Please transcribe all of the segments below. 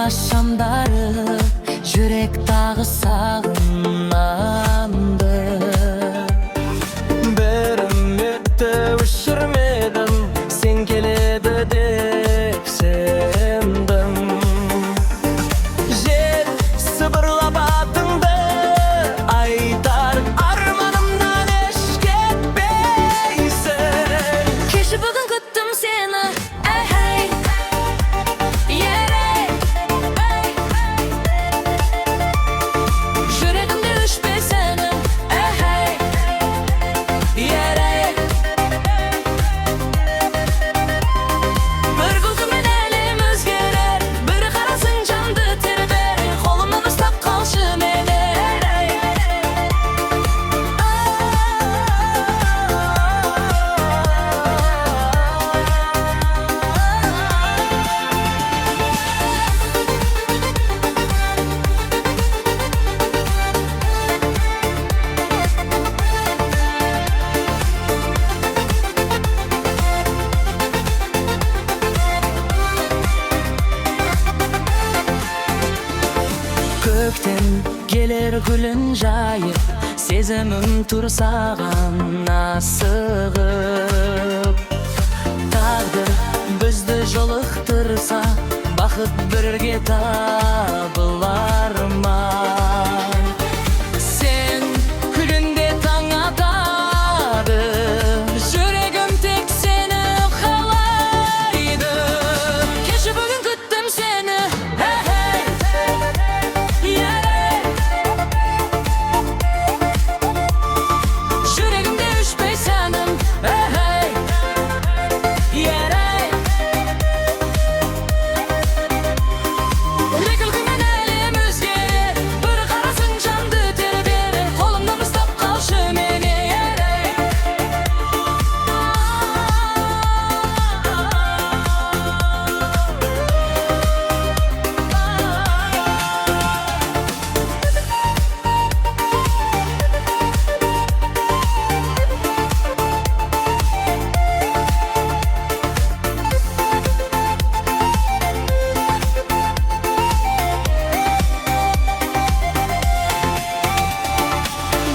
Aşamdары жүрек тағы сағынамды. Бір үмітті өшірмедім, сен келеді деп сендім. Жел сыбырлап атыңды айтар, арманымнан еш кетпейсің. Кеше бүгін күттім сені, Көктен келер гүлін жайып, сезімім тұр саған асығып. Тағдыр бізді жолықтырса, бақыт бірге табылар ма? Сен күлінде таң атады, жүрегім тек сені қалайды. кеше бүгін күттім сені, жүрегімде өшпей сәнім. Екі күнмен әлем өзгерер, бір қарасың жанды тербетер, қолымнан ұстап қалшы мені.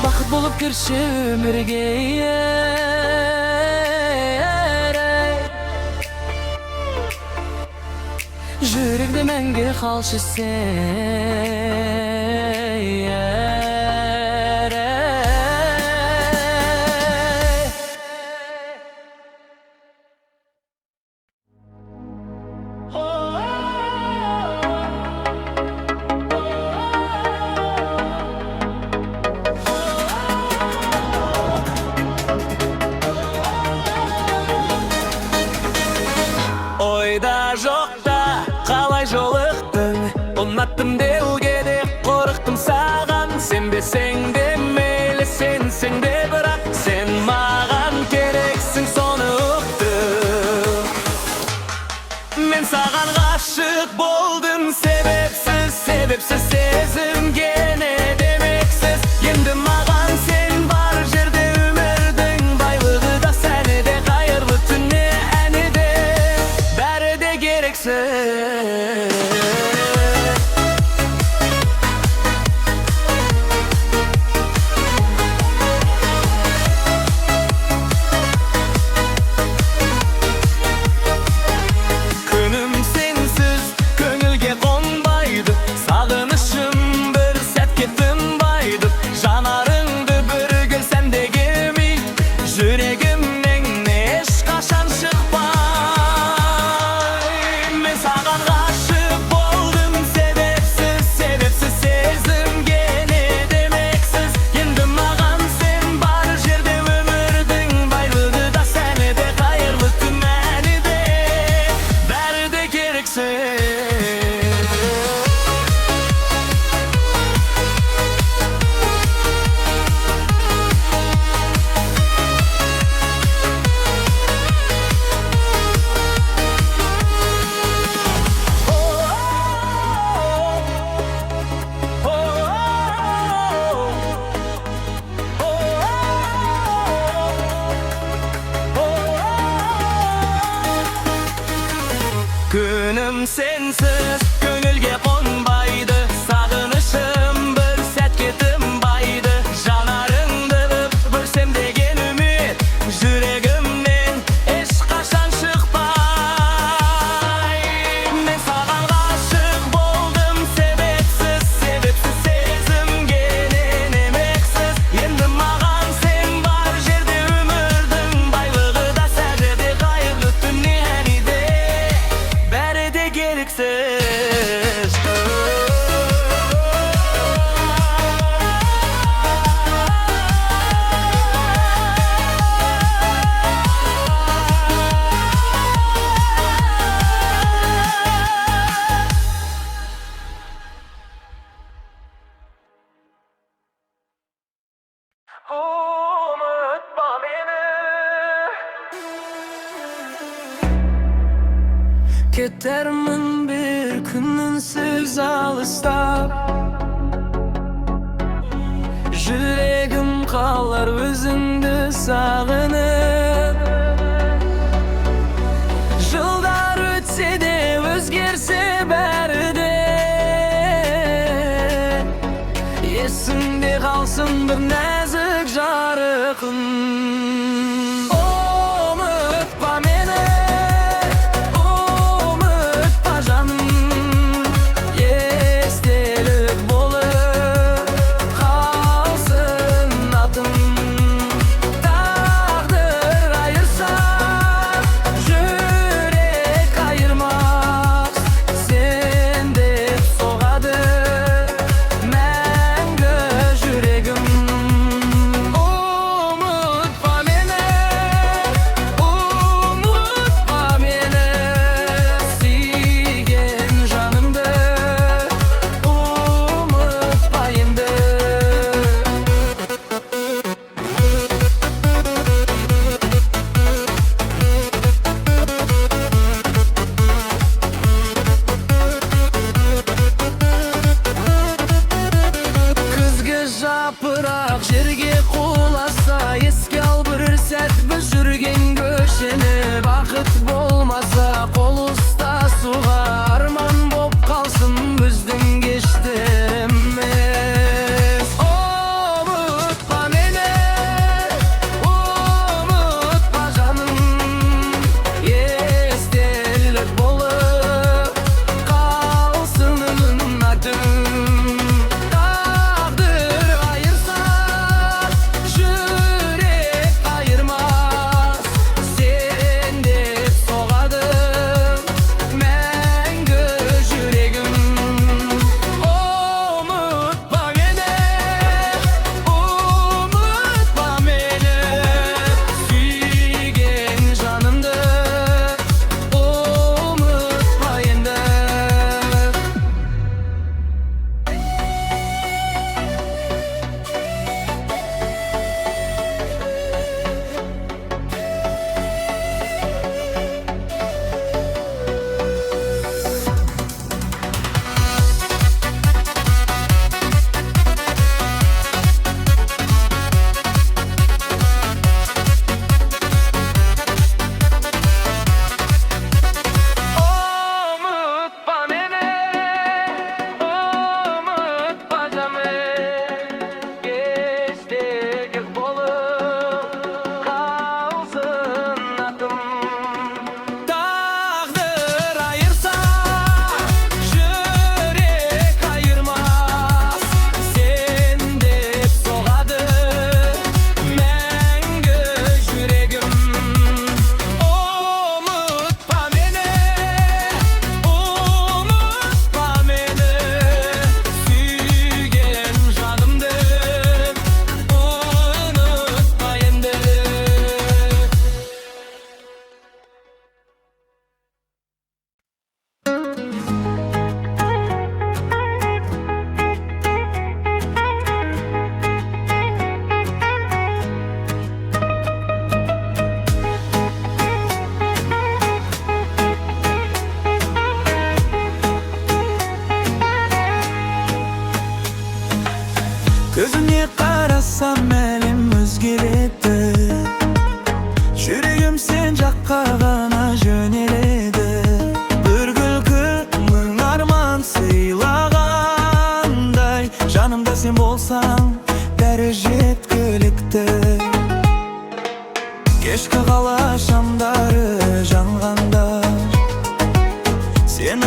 Бақыт болып кірші өмірге, жүрегде мәңгі қалшы сен. Ойда жоқта қалай жолықтың, ұнаттым деуге де қорықтым саған. Сенбесең де мейлі, сенсең де бірақ, сен маған керексің, соны ұқтым. Мен саған ғашық болдым, себепсіз сезімге не демексіз. Енді маған сен бар жерде, өмірдің байлығы да сәні де, қайырлы түнне әні де, бәрі де керексіз. Күнім сенсіз көңілге қонбайды, сағынышым бір сәтке тынбайды. Жанарыңды бір көрсем де келмей, жүрегімнен ешқашан шықпай. Мен саған ғашық болдым, себепсіз сезімге не демексіз. Енді маған сен бар жерде, өмірдің байлығы да сәні де, қайырлы түн әні де, бәрі де керексіз. Күнім сенсіз Көңілге қонбайды сағынышым бір сәтке тынбайды жанарыңды көрсем деген үміт жүрегімнен ешқашан шықпай мен саған ғашық болдым себепсіз сезімгенен емексіз енді маған сен бар жерде өмірдің байлығы да сәжде қайырлы дүниеде бәрі де керексіз Unutma beni Ketermin bir gününsüz alışta Yüreğim kalır özünde sağınıp Yıllar ötse de özgerse beri de Esimde kalsın bir nazik jarıqın Unutma meni Unutma canım Estelik bolup kalsın adım Taqdir ayırsa Yürek ayırmaz Sen dep soğadı Мәңгі жүрегім Unutma meni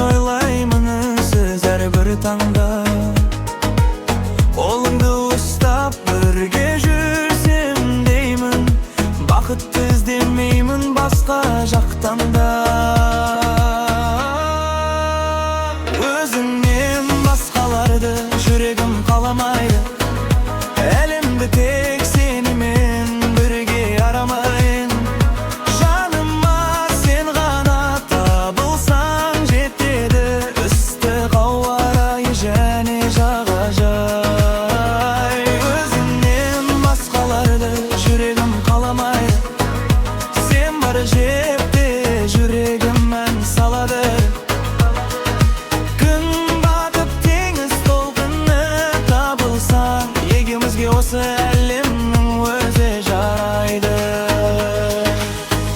oylayman siz her bir tangda. Kolыңды ұстап бірге жүрсем деймін, бақытты іздемеймін басқа жақтан да. Өзіңнен басқаларды жүрегім қаламайды, әлемді тек сенімен бірге арамайын. Жаныма сен ғана табылсаң жетеді, ыстық ауа райы және жағажай. Өзіңнен басқаларды жүрегім қаламайды, сен бар жерде жүрегім ән салады. Күн батып теңіз толқыны табылсаң, екеумізге осы әлемнің өзі жарайды.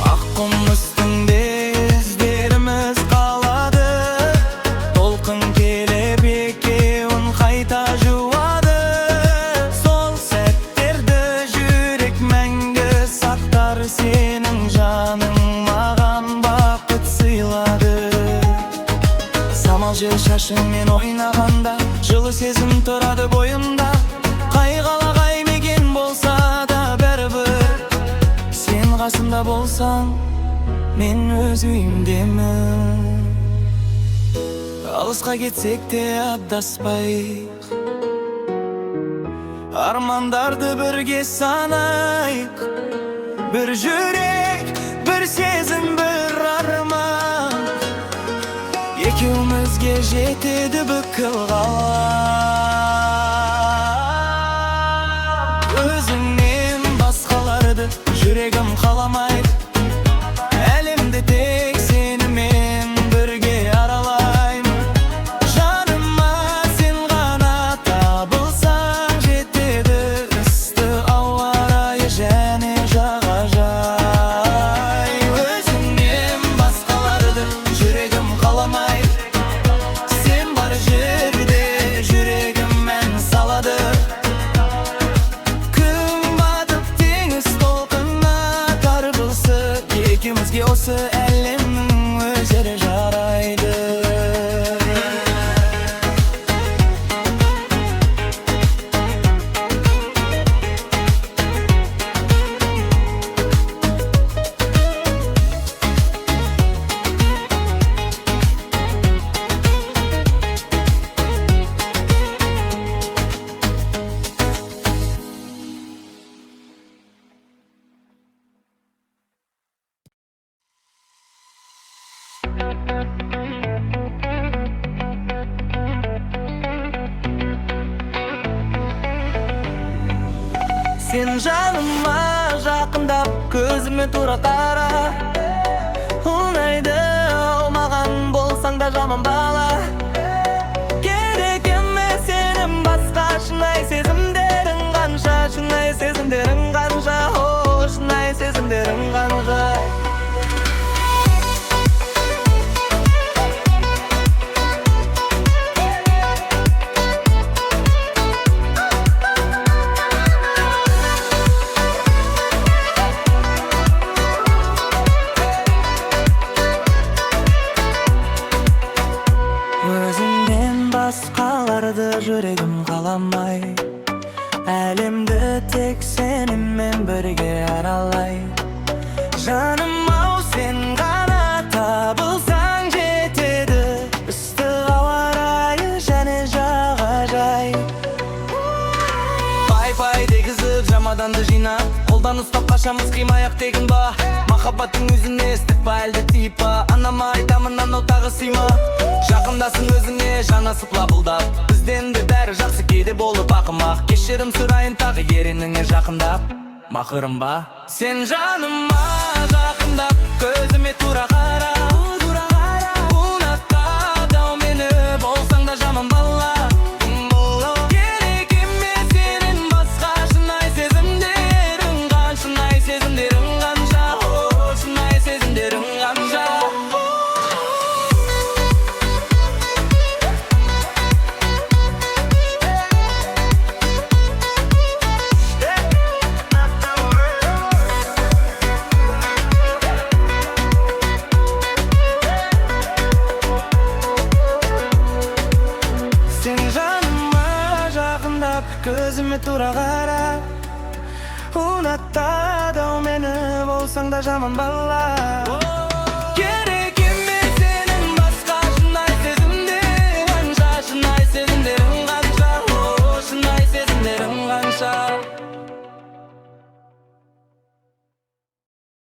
Ақ құм үстінде іздеріміз қалады, толқын келіп екеуін қайта жуады. Сол сәттерді жүрек мәңгі сақтар, сенің жаның маған бақыт сыйлады. Самал жел шашыңмен ойнағанда, жылы сезім тұрады бойымда. Қай қала қай мекен болса да бәрібір, сен қасымда болсаң, мен өз үйімдемін. Алысқа кетсек те аддаспайық, армандарды бірге санайық. Бір жүрек, бір сезім, бір арман, екеумізге жетеді бүкіл ғалам. Өзіңнен басқаларды жүрегім қаламайды, әлемді тек сенімен бірге аралаймын. Жаныма сен ғана табылсаң жетеді, ыстық ауа райы және жағажай. Өзіңнен басқаларды жүрегім қаламайды, сен бар жерде жүрегім ән салады. Күн батып теңіз толқыны тарбылсы, екеумізге осы әлемнің өздері жарайды. Сен жаныма жақындап көзіме тура қара, ұнайды алмаған болсаң да жаман бала. Керек емес сенің басқа шынай сезімдерің қанша, шынай сезімдерің қанша, о, шынай сезімдерің қанша. Басқаларды жүрегім қаламай, әлемді тек сенімен бірге аралай. Жаным ау сен ғана табылсаң жетеді, ыстық ауа райы және жағажай. Пай-пай дегізіп жамаданды жинап, қолдан ұстап қашамыз қимаяқ тегін ба. Махаббаттың өзіне істік па әлде тиіп па, анама айтамын анау тағы сыйма. Жақындасын өзіңе жанасып лапылдап, бізден де бәрі жақсы кейде болып ақымақ. Кешірім сұрайын тағы ереніңе жақындап, мақұрым ба? Сен жаныма жақындап көзіме тура қара, ұнатпа дау мені болсаң да жаман бала. Керек емес сенің басқа шынай сезімдерің қанша, шынай сезімдерің қанша, о, шынай сезімдерің қанша. Gözüme tura qara Unutadi meni Bolsang da jaman balla